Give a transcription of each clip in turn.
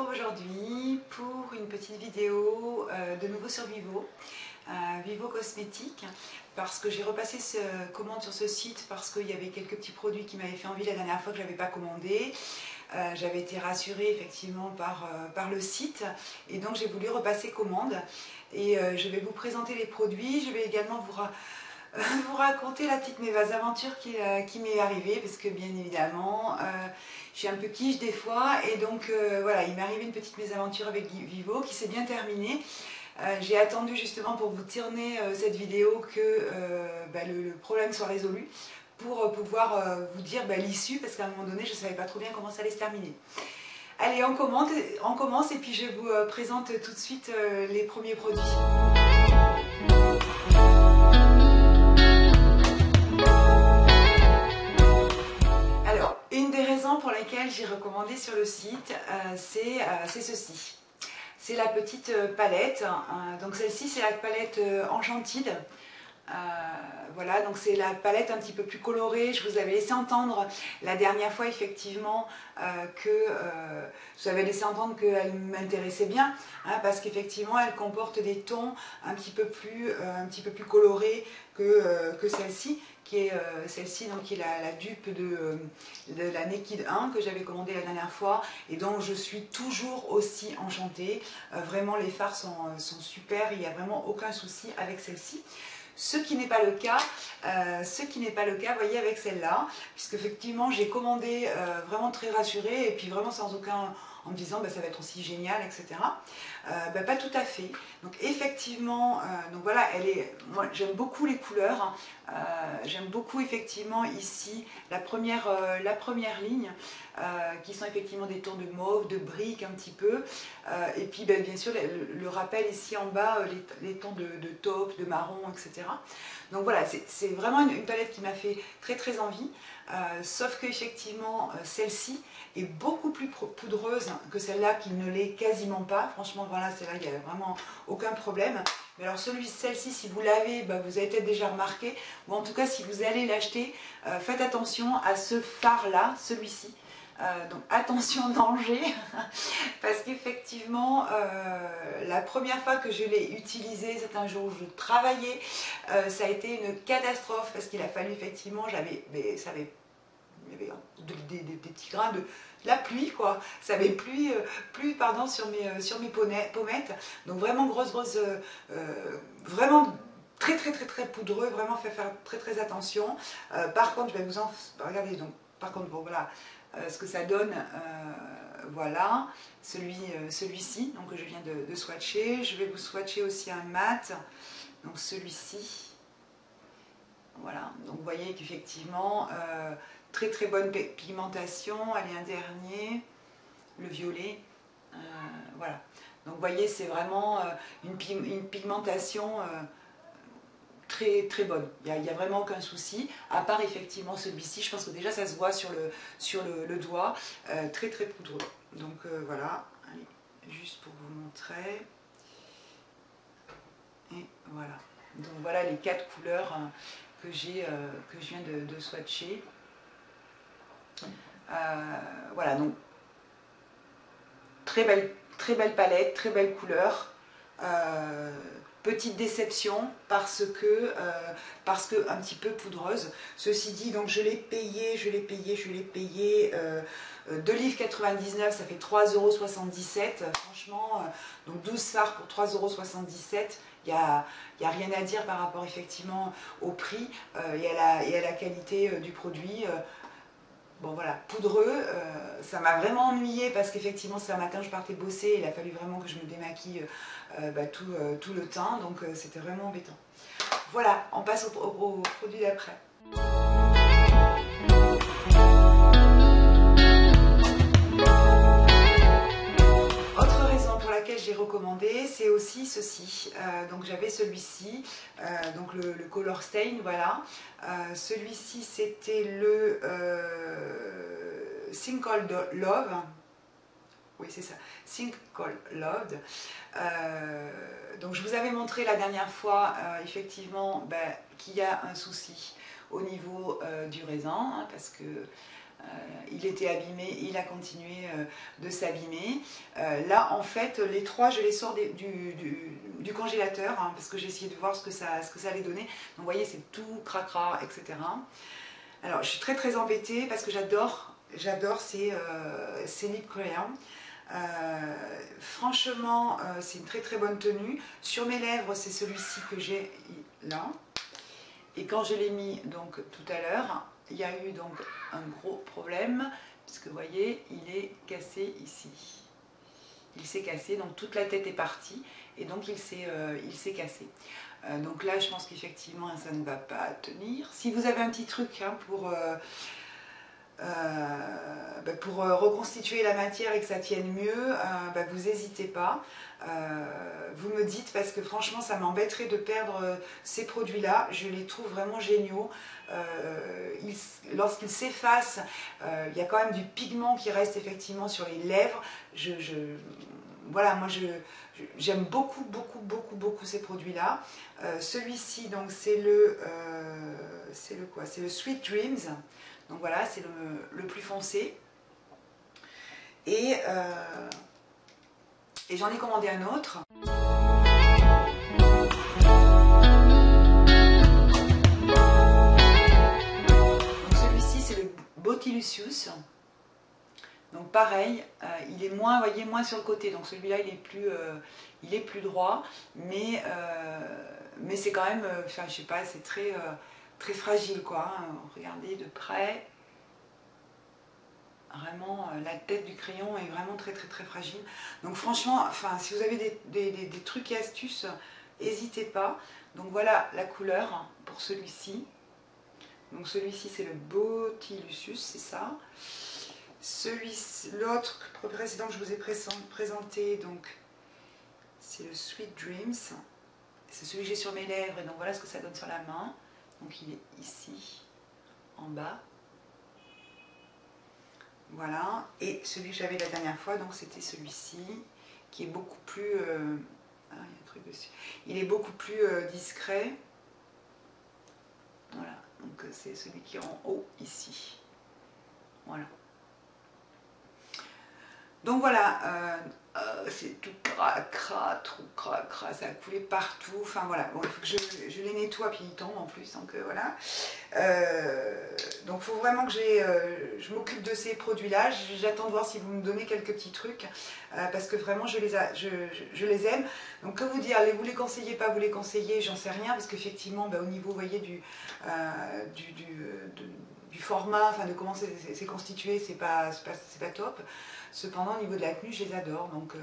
retrouve aujourd'hui pour une petite vidéo de nouveau sur Vivo, Vivo Cosmétiques, parce que j'ai repassé commande sur ce site parce qu'il y avait quelques petits produits qui m'avaient fait envie la dernière fois que je n'avais pas commandé. J'avais été rassurée effectivement par le site et donc j'ai voulu repasser commande et je vais vous présenter les produits. Je vais également vous raconter la petite mésaventure qui m'est arrivée parce que bien évidemment je suis un peu quiche des fois et donc voilà, il m'est arrivé une petite mésaventure avec Vivo qui s'est bien terminée. J'ai attendu justement pour vous tourner cette vidéo que le problème soit résolu pour pouvoir vous dire l'issue, parce qu'à un moment donné je ne savais pas trop bien comment ça allait se terminer. Allez, on commence et puis je vous présente tout de suite les premiers produits. Alors, une des raisons pour lesquelles j'ai recommandé sur le site, c'est ceci. C'est la petite palette, donc celle-ci c'est la palette Enchantid. Voilà, donc c'est la palette un petit peu plus colorée. Je vous avais laissé entendre la dernière fois effectivement je vous avais laissé entendre qu'elle m'intéressait bien, parce qu'effectivement elle comporte des tons un petit peu plus colorés que celle-ci, qui est celle-ci, donc qui est la dupe de la Naked 1 que j'avais commandé la dernière fois et dont je suis toujours aussi enchantée. Vraiment les fards sont super, il n'y a vraiment aucun souci avec celle-ci. Ce qui n'est pas le cas, voyez, avec celle-là, puisque effectivement j'ai commandé vraiment très rassurée et puis vraiment sans aucun, en me disant ça va être aussi génial, etc. Pas tout à fait. Donc effectivement, donc voilà, moi j'aime beaucoup les couleurs, j'aime beaucoup effectivement ici la première ligne, qui sont effectivement des tons de mauve, de brique un petit peu, et puis bien sûr le rappel ici en bas, les tons de taupe, de marron, etc. Donc voilà, c'est vraiment une palette qui m'a fait très envie, sauf que effectivement celle-ci est beaucoup plus poudreuse que celle-là qui ne l'est quasiment pas. Franchement voilà, celle-là il n'y a vraiment aucun problème. Mais alors celle-ci, si vous l'avez, vous avez peut-être déjà remarqué, ou en tout cas si vous allez l'acheter, faites attention à ce fard-là, celui-ci. Donc attention danger, parce qu'effectivement la première fois que je l'ai utilisé, c'est un jour où je travaillais, ça a été une catastrophe parce qu'il a fallu effectivement, il y avait des petits grains de la pluie, quoi. Ça avait plu pardon, sur mes pommettes, donc vraiment grosse, vraiment très poudreux, vraiment faire très attention. Par contre, je vais vous en regarder, donc par contre, bon voilà ce que ça donne, voilà, celui-ci, donc que je viens de swatcher. Je vais vous swatcher aussi un mat, donc celui-ci, voilà, donc vous voyez qu'effectivement, très bonne pigmentation. Allez, un dernier, le violet, voilà, donc vous voyez, c'est vraiment une pigmentation très bonne, il n'y a vraiment aucun souci, à part effectivement celui-ci, je pense que déjà ça se voit sur le doigt, très poudreux. Donc voilà, allez, juste pour vous montrer, et voilà, donc voilà les 4 couleurs que je viens de swatcher. Voilà, donc très belle palette, très belle couleur. Petite déception parce que un petit peu poudreuse. Ceci dit, donc je l'ai payé 2,99 €, ça fait 3,77 €. Franchement, donc 12 fards pour 3,77 €, il n'y a rien à dire par rapport effectivement au prix et à la qualité du produit. Bon voilà, poudreux, ça m'a vraiment ennuyée parce qu'effectivement c'est un matin je partais bosser et il a fallu vraiment que je me démaquille tout le temps, donc c'était vraiment embêtant. Voilà, on passe au produit d'après. Autre raison pour laquelle j'ai recommandé, c'est aussi ceci. Donc j'avais celui-ci, donc le Color Stain, voilà. Celui-ci c'était le Think Cold Love. Oui, c'est ça, Think Cold Love. Donc je vous avais montré la dernière fois effectivement qu'il y a un souci au niveau du raisin, parce que il était abîmé, il a continué de s'abîmer. Là, en fait, les trois, je les sors du congélateur, hein, parce que j'ai essayé de voir ce que ça allait donner. Donc, vous voyez, c'est tout cracra, etc. Alors, je suis très très embêtée parce que j'adore ces lip crayons. Franchement, c'est une très très bonne tenue. Sur mes lèvres, c'est celui-ci que j'ai là. Et quand je l'ai mis donc tout à l'heure, il y a eu donc un gros problème, puisque vous voyez, il est cassé ici. Il s'est cassé, donc toute la tête est partie, et donc il s'est cassé. Donc là, je pense qu'effectivement, ça ne va pas tenir. Si vous avez un petit truc hein, pour reconstituer la matière et que ça tienne mieux, vous n'hésitez pas. Vous me dites, parce que franchement ça m'embêterait de perdre ces produits là, je les trouve vraiment géniaux. Lorsqu'ils s'effacent, il y a quand même du pigment qui reste effectivement sur les lèvres. Voilà, moi j'aime beaucoup ces produits là. Celui-ci donc c'est le Sweet Dreams. Donc voilà, c'est le plus foncé. Et j'en ai commandé un autre. Donc celui-ci, c'est le Botilucious. Donc pareil, il est moins, vous voyez, moins sur le côté. Donc celui-là, il est plus droit. Mais c'est quand même, enfin, je sais pas, c'est très, très fragile, quoi. Hein. Regardez de près. Vraiment, la tête du crayon est vraiment très fragile. Donc franchement, enfin, si vous avez des trucs et astuces, n'hésitez pas. Donc voilà la couleur pour celui-ci. Donc celui-ci c'est le Botilucious, c'est ça. L'autre précédent que je vous ai présenté, donc c'est le Sweet Dreams. C'est celui que j'ai sur mes lèvres et donc voilà ce que ça donne sur la main. Donc il est ici, en bas. Voilà, et celui que j'avais la dernière fois, donc c'était celui-ci, qui est beaucoup plus... ah, il y a un truc dessus. Il est beaucoup plus discret. Voilà, donc c'est celui qui est en haut, ici. Voilà. Donc voilà, c'est tout cracra, ça a coulé partout. Enfin voilà, bon, il faut que je les nettoie, puis ils tombent en plus, donc voilà. Donc il faut vraiment que je m'occupe de ces produits-là. J'attends de voir si vous me donnez quelques petits trucs, parce que vraiment je les aime. Donc que vous dire, vous les conseillez, pas vous les conseillez, j'en sais rien, parce qu'effectivement, au niveau, vous voyez, du format, enfin de comment c'est constitué, c'est pas top. Cependant, au niveau de la tenue, je les adore, donc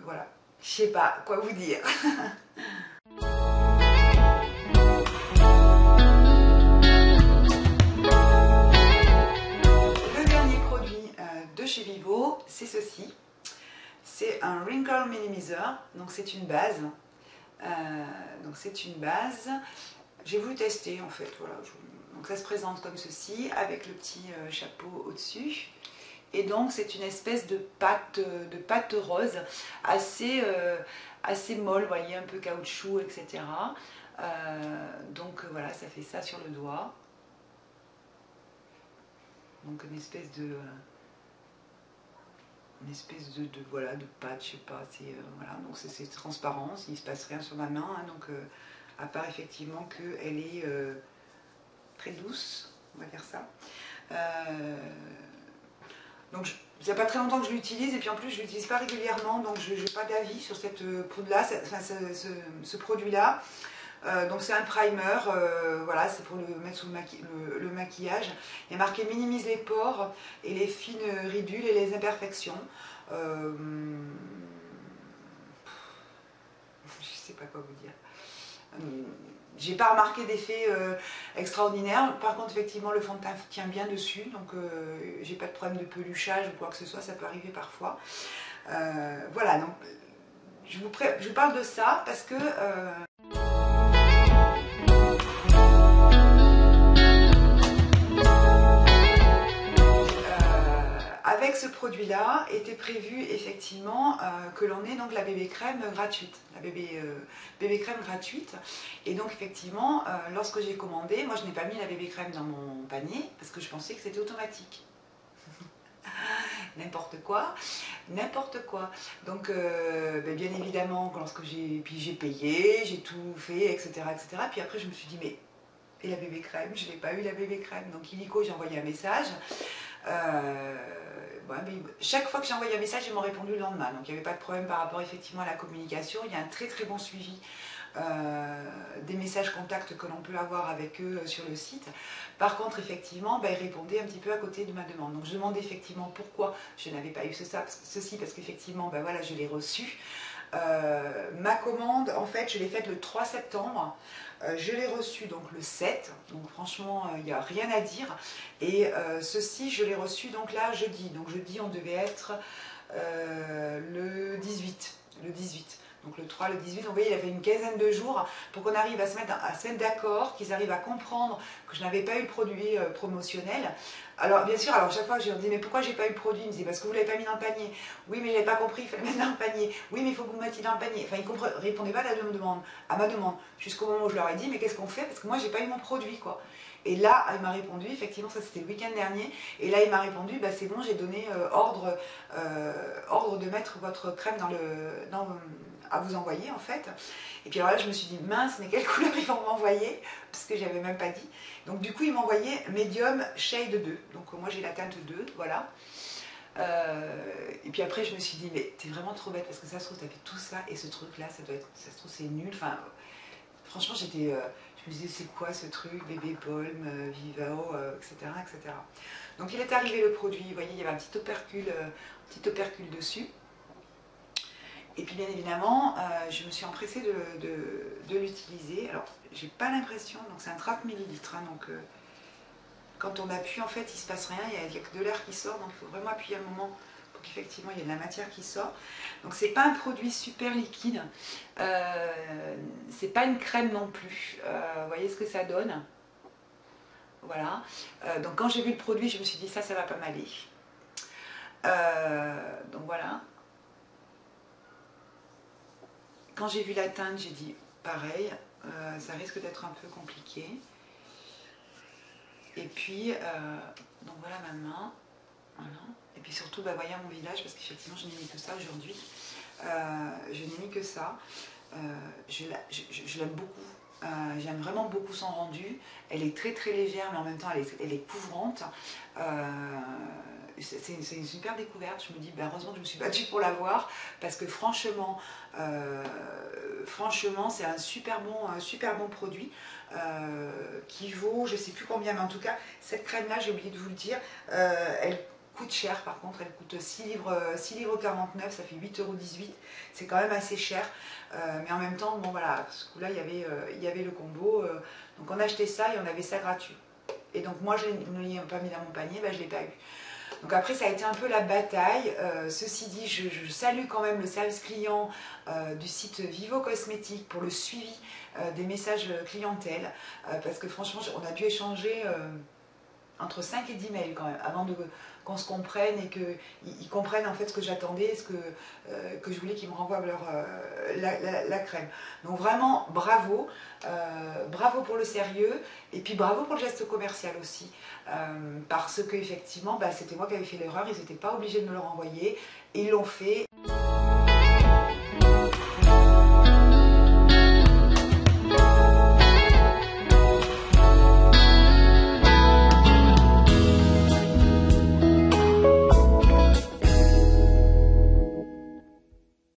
voilà. Je sais pas quoi vous dire. Le dernier produit de chez Vivo, c'est ceci. C'est un Wrinkle Minimizer, donc c'est une base. J'ai voulu tester en fait, voilà. Donc ça se présente comme ceci, avec le petit chapeau au-dessus. Et donc c'est une espèce de pâte rose, assez molle, vous voyez, un peu caoutchouc, etc. Donc voilà, ça fait ça sur le doigt. Donc une espèce de voilà, de pâte, je sais pas, voilà, donc c'est transparent, il ne se passe rien sur ma main, hein, donc à part effectivement qu'elle est très douce, on va dire ça. Donc il n'y a pas très longtemps que je l'utilise, et puis en plus je ne l'utilise pas régulièrement, donc je n'ai pas d'avis sur cette poudre-là, ce produit-là. Donc c'est un primer, voilà, c'est pour le mettre sous le maquillage. Il est marqué minimise les pores et les fines ridules et les imperfections. Je sais pas quoi vous dire. J'ai pas remarqué d'effet extraordinaire. Par contre, effectivement, le fond de teint tient bien dessus, donc j'ai pas de problème de peluchage ou quoi que ce soit, ça peut arriver parfois. Voilà, donc je vous parle de ça parce que avec ce produit-là, était prévu effectivement que l'on ait donc la bébé crème gratuite, bébé crème gratuite. Et donc effectivement, lorsque j'ai commandé, moi je n'ai pas mis la bébé crème dans mon panier parce que je pensais que c'était automatique. n'importe quoi, n'importe quoi. Donc bien évidemment, lorsque j'ai payé, j'ai tout fait, etc., etc. Puis après je me suis dit mais et la bébé crème, je n'ai pas eu la bébé crème. Donc illico, j'ai envoyé un message. Mais chaque fois que j'ai envoyé un message, ils m'ont répondu le lendemain. Donc il n'y avait pas de problème par rapport effectivement à la communication. Il y a un très très bon suivi des messages contacts que l'on peut avoir avec eux sur le site. Par contre, effectivement, ils répondaient un petit peu à côté de ma demande. Donc je demandais effectivement pourquoi je n'avais pas eu ceci, parce qu'effectivement, voilà, je l'ai reçu. Ma commande, en fait, je l'ai faite le 3 septembre. Je l'ai reçu donc le 7, donc franchement, il n'y a rien à dire. Et ceci, je l'ai reçu donc là, jeudi. Donc jeudi, on devait être le 18. Le 18. Donc le 3, le 18, vous voyez, il a fait une quinzaine de jours pour qu'on arrive à se mettre d'accord, qu'ils arrivent à comprendre que je n'avais pas eu le produit promotionnel. Alors bien sûr, chaque fois je leur dis mais pourquoi j'ai pas eu le produit? Ils me disaient parce que vous ne l'avez pas mis dans le panier. Oui mais je n'avais pas compris, il fallait le mettre dans le panier. Oui mais il faut que vous le mettiez dans le panier. Enfin ils ne répondaient pas à ma demande jusqu'au moment où je leur ai dit mais qu'est-ce qu'on fait parce que moi j'ai pas eu mon produit quoi. Et là, il m'a répondu, effectivement, ça c'était le week-end dernier, et là il m'a répondu, c'est bon, j'ai donné ordre de mettre votre crème à vous envoyer en fait. Et puis alors là, je me suis dit, mince, mais quelle couleur ils vont m'envoyer, parce que j'avais même pas dit. Donc du coup, ils m'envoyaient Medium Shade 2. Donc moi j'ai la teinte 2, voilà. Et puis après, je me suis dit, mais t'es vraiment trop bête, parce que ça se trouve, t'as fait tout ça, et ce truc-là, ça se trouve, c'est nul. Enfin, franchement, je me disais, c'est quoi ce truc, Bébé Balm, Vivao, etc., etc. Donc il est arrivé le produit, vous voyez, il y avait un petit opercule dessus. Et puis bien évidemment, je me suis empressée de l'utiliser. Alors, j'ai pas l'impression, donc c'est un 30 ml, hein, donc quand on appuie, en fait, il se passe rien, il n'y a que de l'air qui sort, donc il faut vraiment appuyer un moment pour qu'effectivement il y ait de la matière qui sort. Donc c'est pas un produit super liquide, c'est pas une crème non plus. Vous voyez ce que ça donne? Voilà. Donc quand j'ai vu le produit, je me suis dit ça va pas m'aller. Donc voilà. Quand j'ai vu la teinte, j'ai dit pareil, ça risque d'être un peu compliqué. Et puis, donc voilà ma main. Voilà. Et puis surtout, voyez mon visage, parce qu'effectivement, je n'ai mis que ça aujourd'hui. Je n'ai mis que ça. Je l'aime beaucoup. J'aime vraiment beaucoup son rendu. Elle est très très légère, mais en même temps, elle est couvrante. C'est une super découverte. Je me dis, heureusement que je me suis battue pour l'avoir, parce que franchement, c'est un super bon produit qui vaut, je ne sais plus combien, mais en tout cas, cette crème-là, j'ai oublié de vous le dire, elle coûte cher. Par contre, elle coûte 6,49 livres, ça fait 8,18 €. C'est quand même assez cher, mais en même temps, bon voilà, parce que là, il y avait le combo, donc on a acheté ça et on avait ça gratuit. Et donc moi, je ne l'ai pas mis dans mon panier, je ne l'ai pas eu. Donc après, ça a été un peu la bataille. Ceci dit, je salue quand même le service client du site Vivo Cosmétiques pour le suivi des messages clientèle, parce que franchement, on a dû échanger entre 5 et 10 mails quand même, avant qu'on se comprenne et qu'ils comprennent en fait ce que j'attendais, que je voulais qu'ils me renvoient la crème. Donc vraiment, bravo, bravo pour le sérieux, et puis bravo pour le geste commercial aussi, parce que effectivement, c'était moi qui avais fait l'erreur, ils n'étaient pas obligés de me le renvoyer, et ils l'ont fait.